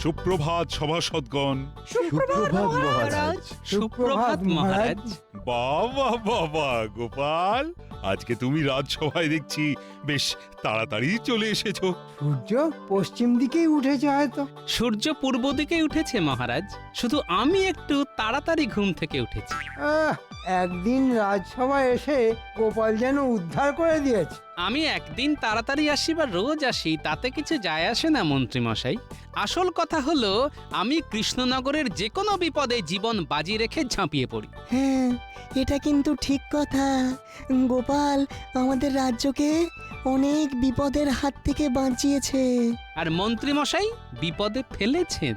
সুপ্রভাত সভাসদগণ। সুপ্রভাত মহারাজ। সুপ্রভাত মহারাজ। বাবা বাবা গোপাল, আজকে তুমি রাজসভায় দেখছি বেশ তাড়াতাড়ি চলে এসেছো। সূর্য পশ্চিম দিকেই উঠেছে হয়তো। সূর্য পূর্ব দিকে উঠেছে মহারাজ, শুধু আমি একটু তাড়াতাড়ি ঘুম থেকে উঠেছি। একদিন রাজসভায় এসে গোপাল যেন উদ্ধার করে দিয়েছে। আমি একদিন তাড়াতাড়ি আসি বা রোজ আসি তাতে কিছু যায় আসে না মন্ত্রী মশাই। আসল কথা হলো আমি কৃষ্ণনগরের যে কোনো বিপদে জীবন বাজি রেখে ঝাঁপিয়ে পড়ি। হ্যাঁ, এটা কিন্তু ঠিক কথা। গোপাল আমাদের রাজ্যকে অনেক বিপদের হাত থেকে বাঁচিয়েছে। আর মন্ত্রী মশাই বিপদে ফেলেছেন।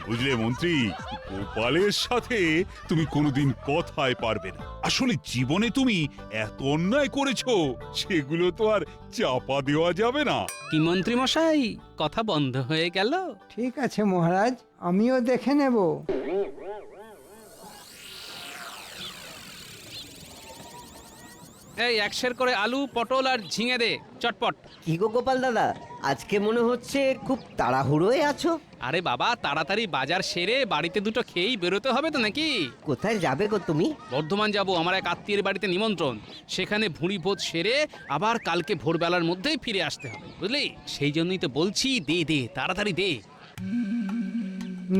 বুঝলে মন্ত্রী, গোপালের সাথে তুমি কোনোদিন কথায় পারবে না। আসলে জীবনে তুমি এত অন্যায় করেছো, সেগুলো তো আর চাপা দেওয়া যাবে না। কি মন্ত্রী মশাই, কথা বন্ধ হয়ে গেল? ঠিক আছে মহারাজ, আমিও দেখে নেব। এই 100 করে আলু, পটল আর ঝিঙে দে চটপট। কি গো গোপাল দাদা, আজকে মনে হচ্ছে খুব তাড়াহুড়োয় আছো। আরে বাবা, তাড়াতাড়ি বাজার সেরে বাড়িতে দুটো খেয়েই বেরোতে হবে তো নাকি। কোথায় যাবে গো তুমি? বর্ধমান যাব, আমার এক আত্মীয়ের বাড়িতে নিমন্ত্রণ। সেখানে ভুঁড়ি ভোজ সেরে আবার কালকে ভোরবেলার মধ্যেই ফিরে আসতে হবে, বুঝলি? সেই জন্যই তো বলছি, দে দে তাড়াতাড়ি দে।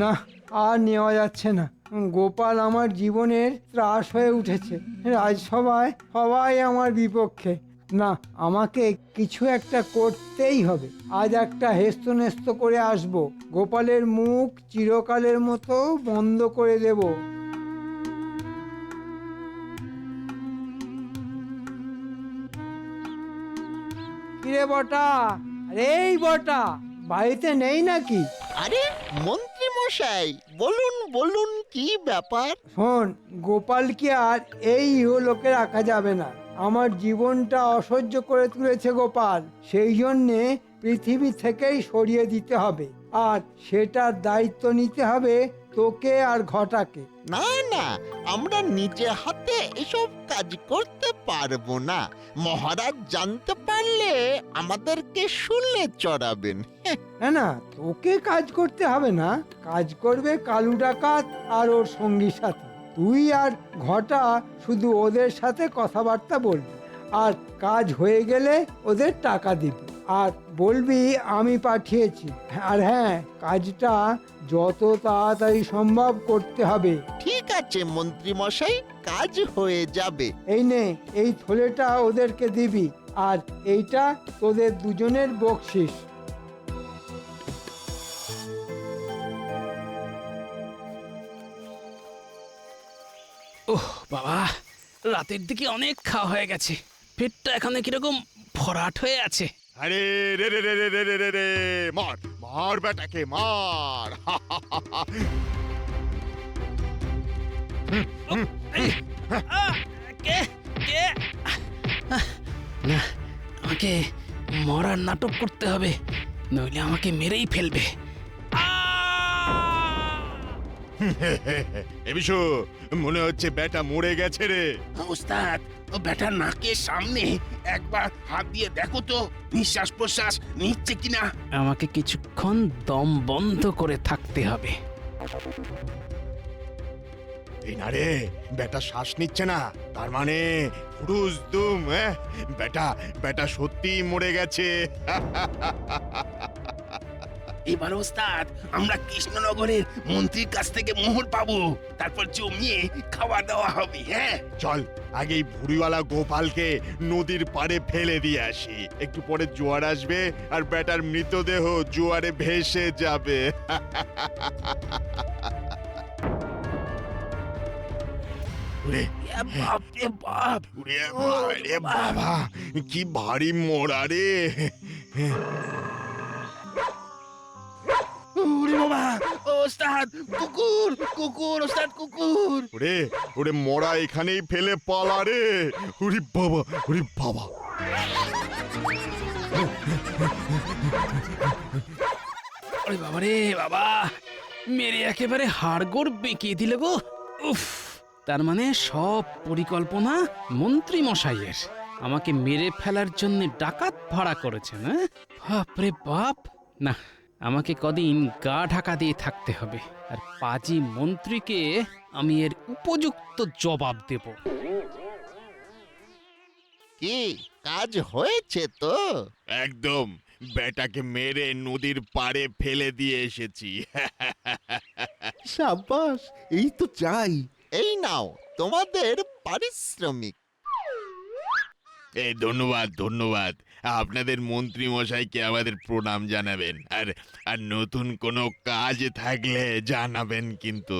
না, আর নেওয়া যাচ্ছে না। গোপাল আমার জীবনের ত্রাস হয়ে উঠেছে। রাজসভায় সবাই আমার বিপক্ষে। না, আমাকে কিছু একটা করতেই হবে। আজ একটা হেস্তনেস্ত করে আসব। গোপালের মুখ চিরকালের মতো বন্ধ করে দেব। কিরে বটা, আরে এই বটা, বাড়িতে নেই নাকি? আরে মন্ত্রী মশাই, বলুন বলুন, কি ব্যাপার? শোন, গোপালকে আর এই ইহলোকে রাখা যাবে না। আমার জীবনটা অসহ্য করে তুলেছে গোপাল। সেই জন্যে পৃথিবী থেকেই সরিয়ে দিতে হবে, আর সেটার দায়িত্ব নিতে হবে তোকে আর ঘটাকে। না না, আমরা নিজে হাতে এসব কাজ করতে পারবো না। মহারাজ জানতে পারলে আমাদেরকে শুলে চড়াবেন। না না, তোকে কাজ করতে হবে না। কাজ করবে কালু ডাকাত আর ওর সঙ্গী সাথী। তুই আর ঘটা শুধু ওদের সাথে কথাবার্তা বলবি, আর কাজ হয়ে গেলে ওদের টাকা দিবি, আর বলবি আমি পাঠিয়েছি। আর হ্যাঁ, কাজটা যত তাড়াতাড়ি সম্ভব করতে হবে। ঠিক আছে মন্ত্রী মশাই, কাজ হয়ে যাবে। এই নে, এই থলেটা ওদেরকে দিবি, আর এইটা তোদের দুজনের বকশিস। ওহ বাবা, রাতের দিকে অনেক খাওয়া হয়ে গেছে। পেটটা এখানে কিরকম ভরাট হয়ে আছে। আরে রে রে রে রে রে রে রে রে, মার মার বেটাকে মার। কে কে? না, আমাকে মরার নাটক করতে হবে, নইলে আমাকে মেরেই ফেলবে। এ বিশু, মনে হচ্ছে বেটা মরে গেছে রে। ওস্তাদ, ও ব্যাটার নাকের সামনে একবার হাত দিয়ে দেখো তো, নিঃশ্বাস প্রশ্বাস নিচ্ছে কিনা। আমাকে কিছুক্ষণ দম বন্ধ করে থাকতে হবে। এই না রে, বেটা শ্বাস নিচ্ছে না, তার মানে ফুরুজ দুম। বেটা বেটা সত্যি মরে গেছে। এবার ওস্তাদ, আমরা কৃষ্ণনগরের মন্ত্রীর কাছ থেকে মোহর পাবো, তারপর জমিয়ে খাওয়া দাওয়া হবে। হ্যাঁ চল, আগেই ভুড়িওয়ালা গোপালকে নদীর পাড়ে ফেলে দিয়ে আসি। একটু পরে জোয়ার আসবে আর বেটার মৃতদেহ জোয়ারে ভেসে যাবে। ওরে বাপ রে বাপ, ওরে আরে বাবা, কি ভারী মোড়া রে। ওরে বাবা, ওস্তাদ কুকুর কুকুর, ওস্তাদ কুকুর। ওরে ওরে, মোড়া এখানেই ফেলে পালা রে। ওরে বাবা, ওরে বাবা। ওরে বাবা রে বাবা, মেরে একেবারে হাড়গোড় বেঁকিয়ে দিলে গো। উফ, তার মানে সব পরিকল্পনা মন্ত্রী মশাইয়ের। আমাকে মেরে ফেলার জন্য ডাকাত ভাড়া করেছেন। বাপ রে বাপ, না, আমাকে কদিন গা ঢাকা দিয়ে থাকতে হবে, আর পাজি মন্ত্রীকে আমি এর উপযুক্ত জবাব দেব। কি কাজ হয়েছে তো? একদম, বেটাকে মেরে নদীর পাড়ে ফেলে দিয়ে এসেছি। সাব্বাস, এই তো চাই। এই নাও তোমাদের পারিশ্রমিক। এই ধন্যবাদ ধন্যবাদ, আপনাদের মন্ত্রী মশাইকে আমাদের প্রণাম জানাবেন, আর আর নতুন কোনো কাজ থাকলে জানাবেন কিন্তু।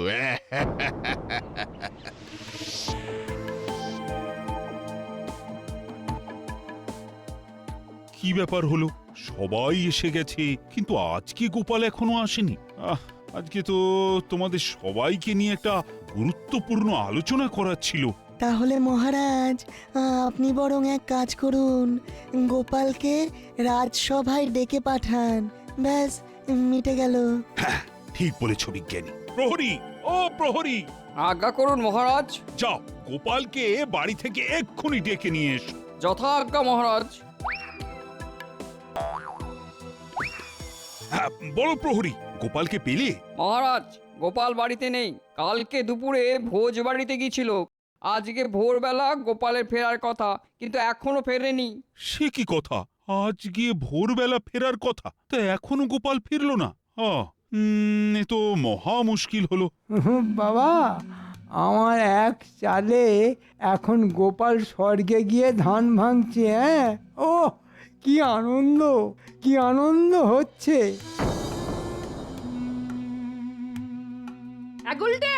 কি ব্যাপার হলো, সবাই এসে গেছে কিন্তু আজকে গোপাল এখনো আসেনি। আজকে তো তোমাদের সবাইকে নিয়ে একটা গুরুত্বপূর্ণ আলোচনা করার ছিল। তাহলে মহারাজ, আপনি বরং এক কাজ করুন, গোপালকে রাজসভায় ডেকে পাঠান, ব্যাস মিটে গেল। ঠিক বলেছ বিজ্ঞানী। প্রহরী, ও প্রহরী, আজ্ঞা করুন মহারাজ। যাও গোপালকে বাড়ি থেকে এক্ষুনি ডেকে নিয়ে এসো। যথা আজ্ঞা মহারাজ। হ্যাঁ, বলো প্রহরী, গোপালকে পেলে? মহারাজ, গোপাল বাড়িতে নেই। কালকে দুপুরে ভোজ বাড়িতে গিয়েছিল। আজকে ভোরবেলা গোপালের ফেরার কথা, কিন্তু এখনো ফেরেনি। সে কি কথা, আজকে ভোরবেলা ফেরার কথা, তা এখনো গোপাল ফিরলো না? এ তো মহা মুশকিল হলো। বাবা, আমার এক চালে এখন গোপাল স্বর্গে গিয়ে ধান ভাঙছে। হ্যাঁ, ও কি আনন্দ, কি আনন্দ হচ্ছে। গুলটে,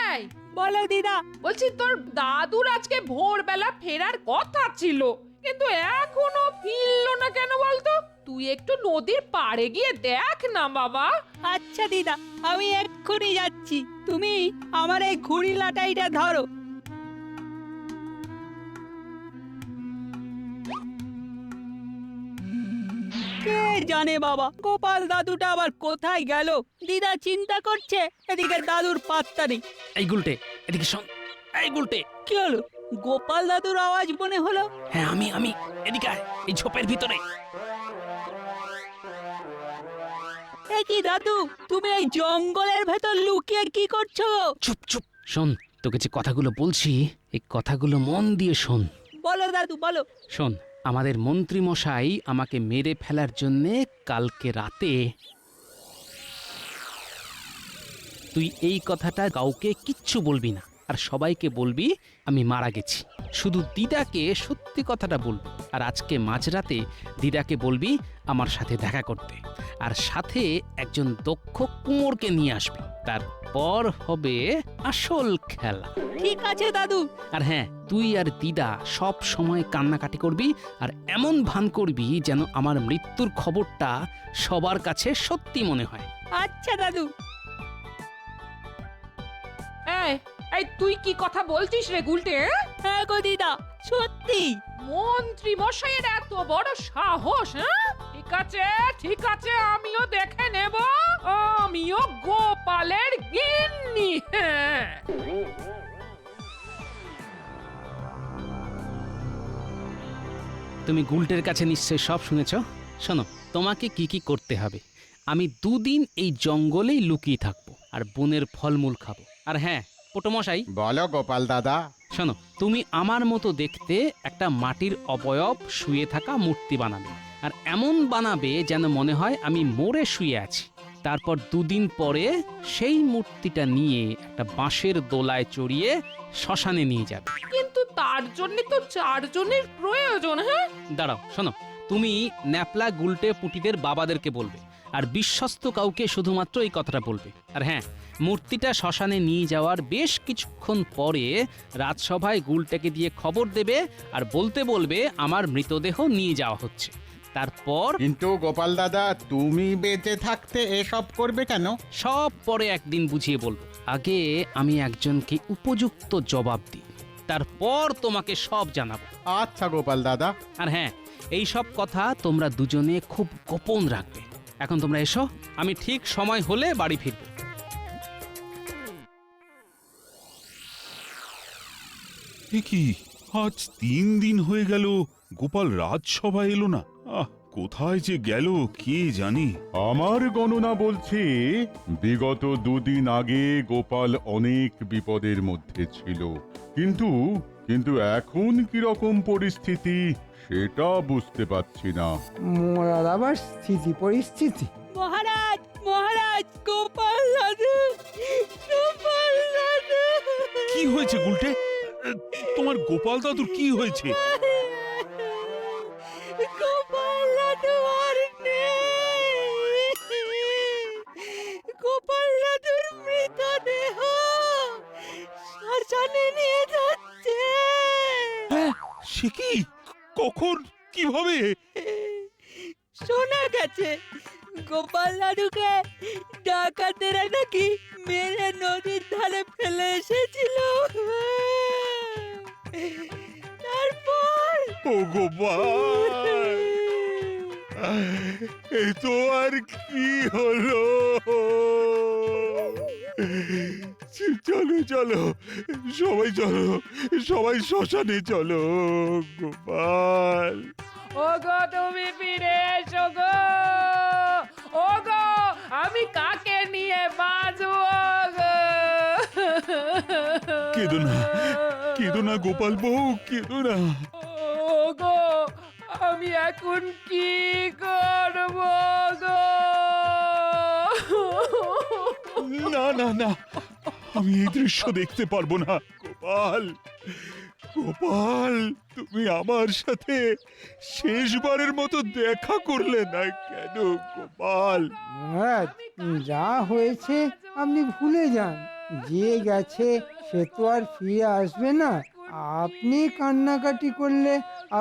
এই বলো দিদা। বলছি তোর দাদুর আজকে ভোরবেলা ফেরার কথা ছিল, কিন্তু এখনো ফিরলো না কেন বলতো? তুই একটু নদীর পাড়ে গিয়ে দেখ না বাবা। আচ্ছা দিদা, আমি এক্ষুনি যাচ্ছি। তুমি আমার এই ঘুড়ি লাটাইটা ধরো। কে জানে বাবা, গোপাল দাদুটা আবার কোথায় গেল। দিদা চিন্তা করছে, এদিকে দাদুর পাত্তা নেই। এই গুলটে, এদিকে শোন। এই গুলটে, কি হলো? গোপাল দাদুর আওয়াজ মনে হলো। হ্যাঁ আমি এদিকে আয়, এই ঝোপের ভিতরে। এ কি দাদু, তুমি এই জঙ্গলের ভেতর লুকিয়ে কি করছো? চুপ চুপ, শোন, তোকে যে কথাগুলো বলছি এই কথাগুলো মন দিয়ে শোন। বলো দাদু, বলো। শোন, আমাদের মন্ত্রী মশাই আমাকে মেরে ফেলার জন্যে কালকে রাতে, তুই এই কথাটা কাউকে কিচ্ছু বলবি না, আর সবাইকে বলবি আমি মারা গেছি। শুধু দিদাকে সত্যি কথাটা বলবি, আর আজকে মাঝরাতে দিদাকে বলবি আমার সাথে দেখা করতে, আর সাথে একজন দক্ষ কুমোরকে নিয়ে আসবি। তারপর হবে আসল খেলা। ঠিক আছে দাদু। আর হ্যাঁ, তুই আর দিদা সব সময় কান্নাকাটি করবি, আর এমন ভান করবি যেন আমার মৃত্যুর খবরটা সবার কাছে সত্যি মনে হয়। আচ্ছা দাদু। এই তুই কি কথা বলছিস রে গুলটে? হ্যাঁ গো দিদা, সত্যি। মন্ত্রী মশাইয়ের এত বড় সাহস? হ্যাঁ, ঠিক আছে, আমিও দেখে নেব। আমিও গোপালের গিন্নি। হ্যাঁ, তুমি গুলটের কাছে নিশ্চয়ই সব শুনেছ। শোনো, তোমাকে কি কি করতে হবে। আমি 2 দিন এই জঙ্গলেই লুকিয়ে থাকবো, আর বনের ফলমূল খাবো। আর হ্যাঁ পোটোমশাই, বলো গোপাল দাদা। শোনো, তুমি আমার মতো দেখতে একটা মাটির অবয়ব শুয়ে থাকা মূর্তি বানাবে, আর এমন বানাবে যেন মনে হয় আমি মরে শুয়ে আছি। তারপর 2 দিন পরে সেই মূর্তিটা নিয়ে একটা বাঁশের দোলায় চড়িয়ে শ্মশানে নিয়ে যাবে। কিন্তু তার জন্য তো 4 জনের প্রয়োজন। হ্যাঁ, দাঁড়াও, শোনো, তুমি ন্যাপলা গুলটে পুটিদের বাবাদেরকে বলবে, আর বিশ্বস্ত কাউকে শুধুমাত্র এই কথাটা বলবে। আর হ্যাঁ, মূর্তিটা শ্মশানে নিয়ে যাওয়ার বেশ কিছুক্ষণ পরে রাজসভায় গুলটেকে দিয়ে খবর দেবে, আর বলতে বলবে আমার মৃতদেহ নিয়ে যাওয়া হচ্ছে। তারপর কিন্তু গোপাল দাদা, তুমি বেঁচে থাকতে এসব করবে কেন? সব পরে একদিন বুঝিয়ে বলবো। আগে আমি একজনকে উপযুক্ত জবাব দিই, তারপর তোমাকে সব জানাবো। আচ্ছা গোপাল দাদা। আর হ্যাঁ, এই সব কথা তোমরা দুজনে খুব গোপন রাখবে। এখন তোমরা এসো, আমি ঠিক সময় হলে বাড়ি ফিরব। এ কি, আজ 3 দিন হয়ে গেল গোপাল রাজসভায় এলো না। কোথায় যে গেল কে জানি। আমার গণনা বলছে বিগত 2 দিন আগে গোপাল অনেক বিপদের মধ্যে ছিল, কিন্তু কিন্তু এখন কি রকম পরিস্থিতি সেটা বুঝতে পারছি না। মোরার আবার স্থিতি পরিস্থিতি। মহারাজ মহারাজ গোপাল দাদু, গোপাল দাদু। কি হয়েছে গুলটে? তোমার গোপাল দাদুর কি হয়েছে? গোপাল দাদু আর নেই। গোপাল দাদুর মৃতদেহ শ্মশানে নিয়ে যাচ্ছে। সে কি? কখন? কিভাবে? শোনা গেছে গোপাল দাদুকে ডাকাতেরা নাকি মেরে নদীর ধারে ফেলে এসেছিল। তারপর ও গোপাল, এ তো আর কি হলো? চলো চলো, সবাই চলো, সবাই শ্মশানে চলো। গোপাল, ওগো তুমি ফিরে এসো গো। ওগো আমি কাকে নিয়ে বাঁচবো গো? কেঁদো না, কেঁদো না গোপাল বউ, কেঁদো না। ওগো আমি এখন কি করব গো? না না না, আমি এই দৃশ্য দেখতে পারবো না। গোপাল, গোপাল, তুমি আমার সাথে শেষবারের মতো দেখা করলে না কেন গোপাল? মহারাজ, যা হয়েছে আপনি ভুলে যান। যে গেছে সে তো আর ফিরে আসবে না। আপনি কান্নাকাটি করলে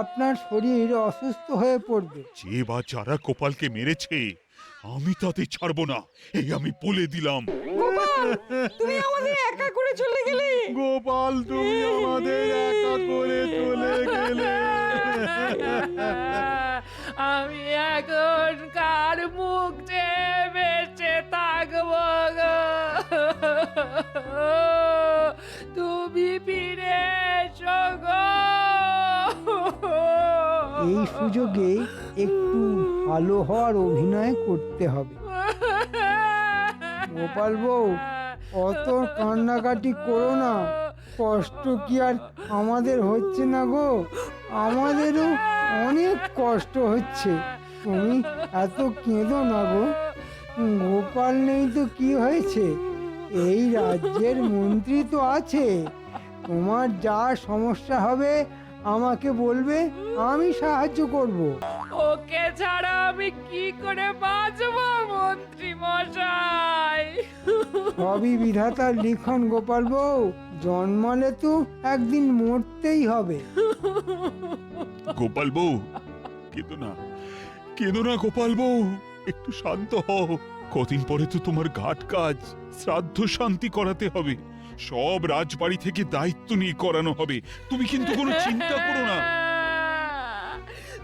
আপনার শরীর অসুস্থ হয়ে পড়বে। যে বা যারা গোপালকে মেরেছে আমি তাতে ছাড়বো না, এই আমি বলে দিলাম। তুমি আমাদের একা করে চলে গেলে। গোপাল, তুমি আমাদের একা করে চলে গেলে। আমি এখন কার মুখ চেয়ে বেঁচে থাকবো গো? তুমি ফিরে এসো গো। এই সুযোগে একটু ভালো হওয়ার অভিনয় করতে হবে। গোপাল বউ, অত কান্নাকাটি করো না। কষ্ট কি আর আমাদের হচ্ছে না গো? আমাদেরও অনেক কষ্ট হচ্ছে। তুমি এত কেঁদো না গো। গোপাল নেই তো কি হয়েছে? এই রাজ্যের মন্ত্রী তো আছে। তোমার যা সমস্যা হবে আমাকে বলবে, আমি সাহায্য করব। ওকে ছাড়া আমি কি করে বাঁচবো মন্ত্রী মশাই? সবই বিধাতার লিখন গোপাল বউ। জন্মালে তো একদিন মরতেই হবে। গোপাল বউ, কেঁদো না, কেঁদো না গোপাল বউ, একটু শান্ত হও। কদিন পরে তো তোমার ঘাট কাজ, শ্রাদ্ধ শান্তি করাতে হবে। সব রাজবাড়ি থেকে দায়িত্ব নিয়ে করানো হবে। তুমি কিন্তু কোনো চিন্তা করো না।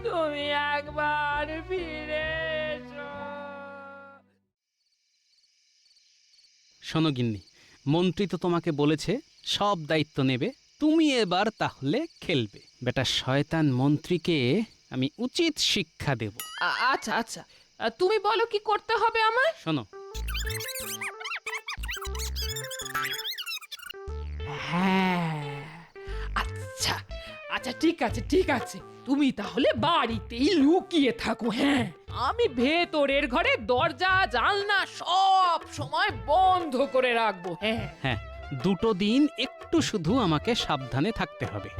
তুমি একবার ফিরে এসো। শোনো গিন্নি, মন্ত্রী তো তোমাকে বলেছে সব দায়িত্ব নেবে, তুমি এবার তাহলে খেলবে। বেটা শয়তান মন্ত্রীকে আমি উচিত শিক্ষা দেব। আচ্ছা আচ্ছা, তুমি বলো কি করতে হবে আমার? শোনো, হ্যাঁ, আচ্ছা আচ্ছা, ঠিক আছে ঠিক আছে। তুমি তাহলে বাড়িতেই লুকিয়ে থাকো। হ্যাঁ, আমি ভেতরের ঘরে দরজা জানলা সব সময় বন্ধ করে রাখবো। হ্যাঁ হ্যাঁ, 2 দিন একটু শুধু আমাকে সাবধানে থাকতে হবে।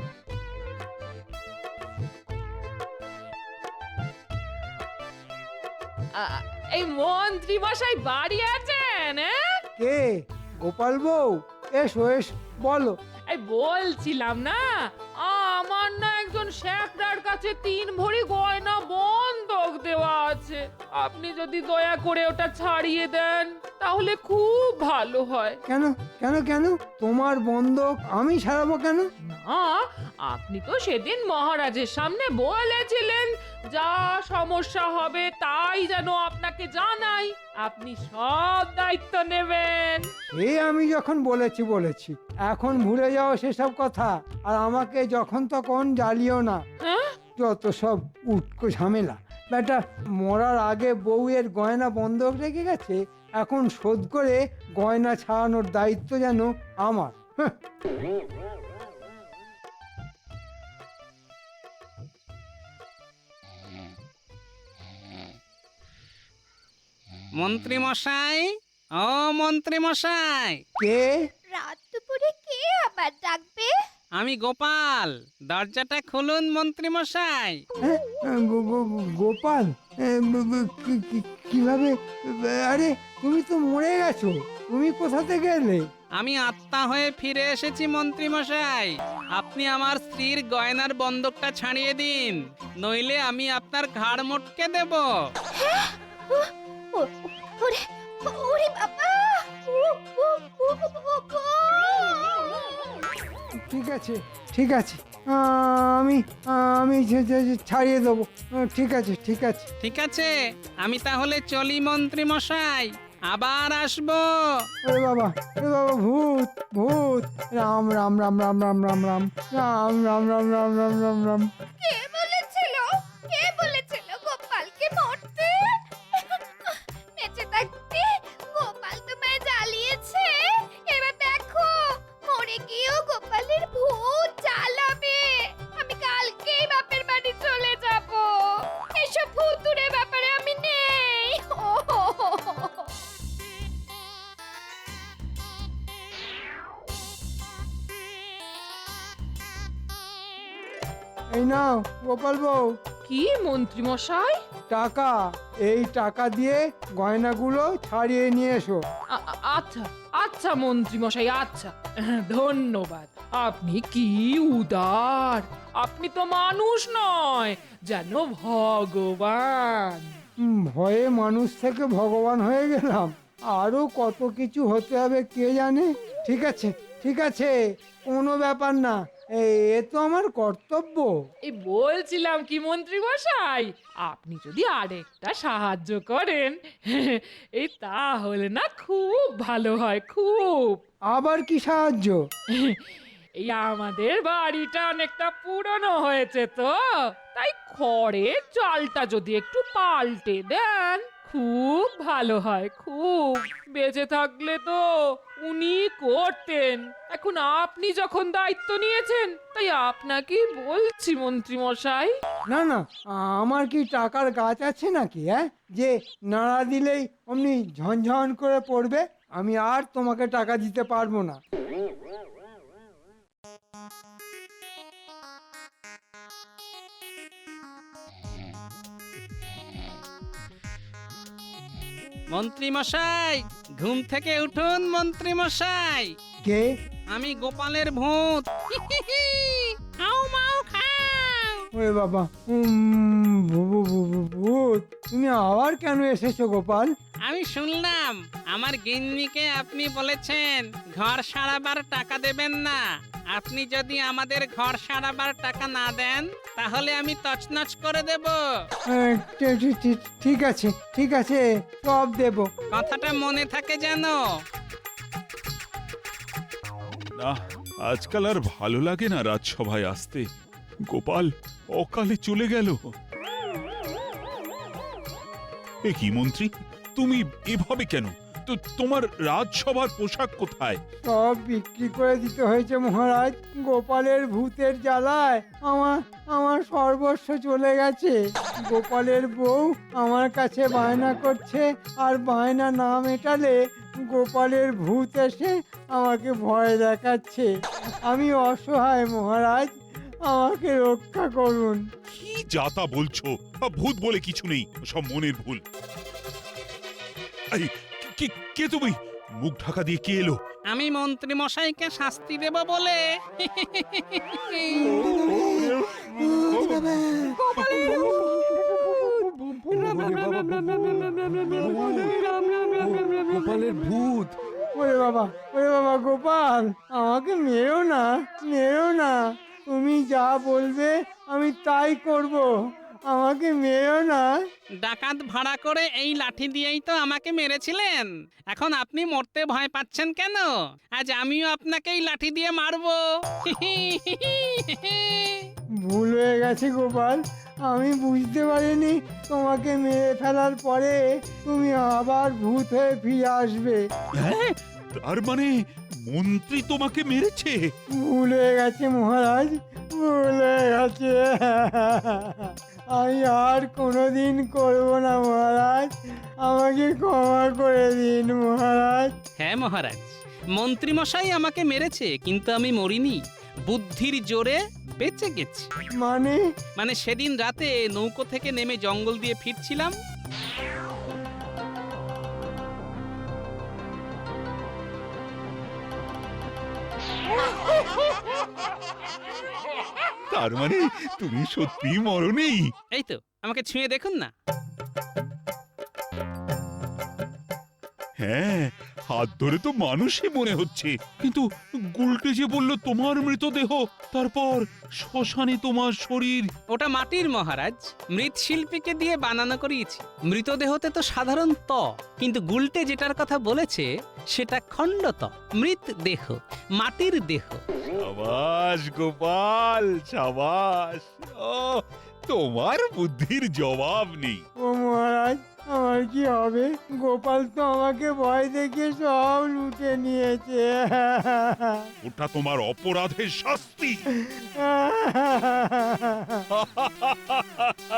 এই মন্ত্রী মশাই বাড়ি আছেন? কে? গোপাল বউ, এসো এসো, বলো। এই বলছিলাম না, আমার না একজন শেখরার কাছে 3 ভরি গয়না বন্ধক দেওয়া আছে। আপনি যদি দয়া করে ওটা ছাড়িয়ে দেন তাহলে খুব ভালো হয়। কেন কেন কেন? তোমার বন্ধক আমি ছাড়াবো কেন? না, আপনি তো সেদিন মহারাজের সামনে বলেছিলেন যা সমস্যা হবে তাই যেন আপনাকে জানাই। আপনি সব দায়িত্ব নেবেন। আমি যখন বলেছি, এখন ভুলে যাও সেসব কথা। আর আমাকে যখন তখন জ্বালিও না। হ্যাঁ? যত সব উটকো ঝামেলা। বেটা মরার আগে বউয়ের গয়না বন্ধক রেখে গেছে, এখন শোধ করে গয়না ছাড়ানোর দায়িত্ব যেন আমার। হ্যাঁ। মন্ত্রী মশাই, ও মন্ত্রী মশাই, কে? রাত দুপুরে কে আবার ডাকবে? আমি গোপাল, দরজাটা খুলুন মন্ত্রী মশাই। হ্যাঁ? গোপাল? কিভাবে? আরে তুমি তো মরে গেছো, তুমি কোথা থেকে এলে? আমি আত্মা হয়ে ফিরে এসেছি মন্ত্রী মশাই। আপনি আমার স্ত্রীর গয়নার বন্ধকটা ছাড়িয়ে দিন, নইলে আমি আপনার ঘাড় মটকে দেব। ওরে ওরে বাবা! ঠিক আছে, ঠিক আছে, আমি আমি ছাড়িয়ে দেবো। ঠিক আছে, ঠিক আছে। ঠিক আছে, আমি তাহলে চলি মন্ত্রী মশাই, আবার আসবো। ওরে বাবা, ওরে বাবা, ভূত ভূত! রাম রাম রাম রাম রাম রাম রাম রাম রাম রাম রাম রাম রাম রাম। কে বলেছিল? কে বলেছিল গোপালকে মরতে? বেঁচে থাকতে গোপাল তোমায় জ্বালিয়েছে। এবার দেখো মরে গিয়েও গোপালের ভূত জ্বালাবে। আমি কালকেই বাপের বাড়ি চলে যাব। এসব ভূতুরে ব্যাপারে আমি নেই। এই নাও গোপাল বউ, কি মন্ত্রী মশাই? টাকা। এই টাকা দিয়ে গয়নাগুলো ছাড়িয়ে নিয়ে এসো। আচ্ছা আচ্ছা মন্ত্রী মশাই, আচ্ছা, ধন্যবাদ। আপনি কি উদার! আপনি তো মানুষ নয়, যেন ভগবান। ভয়ে মানুষ থেকে ভগবান হয়ে গেলাম, আরো কত কিছু হতে হবে কে জানে। ঠিক আছে, ঠিক আছে, কোনো ব্যাপার না, এ তো আমার কর্তব্য। এই বলছিলাম কি মন্ত্রী মশাই, আপনি যদি আরেকটা সাহায্য করেন, এই তাহলে না খুব ভালো হয়, খুব। আবার কি সাহায্য? এই আমাদের বাড়িটা অনেকটা পুরনো হয়েছে তো, তাই খড়ের চালটা যদি একটু পাল্টে দেন খুব ভালো হয়, খুব। বেঁচে থাকলে তো উনি করতেন, এখন আপনি যখন দায়িত্ব নিয়েছেন তাই আপনাকেই বলছি মন্ত্রী মশাই। না না, আমার কি টাকার গাছ আছে নাকি, হ্যাঁ, যে নাড়া দিলেই অমনি ঝনঝন করে পড়বে? আমি আর তোমাকে টাকা দিতে পারবো না। মন্ত্রী মশাই, ঘুম থেকে উঠুন মন্ত্রী মশাই। কে? আমি গোপালের ভূত। খাও মাও খাও। ওরে বাবা, ভূত! তুমি আবার কেন এসেছো গোপাল? আমি শুনলাম আমার গিন্নিকে আপনি বলেছেন ঘর সারাবার টাকা দেবেন না। আপনি যদি আমাদের ঘর সারাবার টাকা না দেন তাহলে আমি তছনছ করে দেব। ঠিক আছে, ঠিক আছে, সব দেব। কথাটা মনে থাকে যেন। না, আজকাল আর ভালো লাগে না রাজসভায় আসতে। গোপাল অকালে চলে গেল। এ কি মন্ত্রী, তুমি এভাবে কেন? তো তোমার রাজসভার পোশাক কোথায়? সব বিক্রি করে দিতে হয়েছে মহারাজ। গোপালের ভূতের জ্বালায় আমার সর্বস্ব চলে গেছে। গোপালের বউ আমার কাছে বায়না করছে, আর বায়না না মেটালে গোপালের ভূত এসে আমাকে ভয় দেখাচ্ছে। আমি অসহায় মহারাজ, আমাকে রক্ষা করুন। কি যাতা বলছো? ভূত বলে কিছু নেই, সব মনের ভুল। এই, কে তুমি? মুখ ঢাকা দিয়ে কে এলো? আমি মন্ত্রী মশাইকে শাস্তি দেব বলে। গোপালের ভূত! ওরে বাবা, ওরে বাবা, গোপাল আমাকে মেরো না, মেরো না। তুমি যা বলবে আমি তাই করব। আমাকে মেরো না। ডাকাত ভাড়া করে এই লাঠি দিয়েই তো আমাকে মেরেছিলেন। এখন আপনি মরতে ভয় পাচ্ছেন কেন? আজ আমিও আপনাকে এই লাঠি দিয়ে মারবো। ভুল হয়ে গেছে গোপাল, আমি বুঝতে পারিনি তোমাকে মেরে ফেলার পরে তুমি আবার ভূত হয়ে ফিরে আসবে। হ্যাঁ, তার মানে মন্ত্রী তোমাকে মেরেছে? ভুল হয়ে গেছে মহারাজ, ভুল হয়ে গেছে। আমি আর কোনোদিন করব না মহারাজ, আমাকে ক্ষমা করে দিন মহারাজ। হ্যাঁ মহারাজ, মন্ত্রীমশাই আমাকে মেরেছে, কিন্তু আমি মরিনি, বুদ্ধির জোরে বেঁচে গেছি। মানে সেদিন রাতে নৌকো থেকে নেমে জঙ্গল দিয়ে ফিরছিলাম, তার মানে তুমি সত্যি মরনি? এই তো আমাকে ছুঁয়ে দেখুন না। হ্যাঁ, হাত ধরে তো মানুষই মনে হচ্ছে, কিন্তু গুলটে যে বলল তোমার মৃতদেহ, তারপর শ্মশানে তোমার শরীর। ওটা মাটির মহারাজ, মৃৎশিল্পীকে দিয়ে বানানো করিয়েছি। মৃতদেহতে তো সাধারণ ত, কিন্তু গুলটে যেটার কথা বলেছে সেটা খণ্ডত, মৃতদেহ, মাটির দেহ। সাবাস গোপাল, সাবাস। ও, তোমার বুদ্ধির জবাব নেই। ও মহারাজ, আমার কি হবে? গোপাল তো আমাকে ভয় দেখিয়ে সব লুটে নিয়েছে। ওটা তোমার অপরাধের শাস্তি।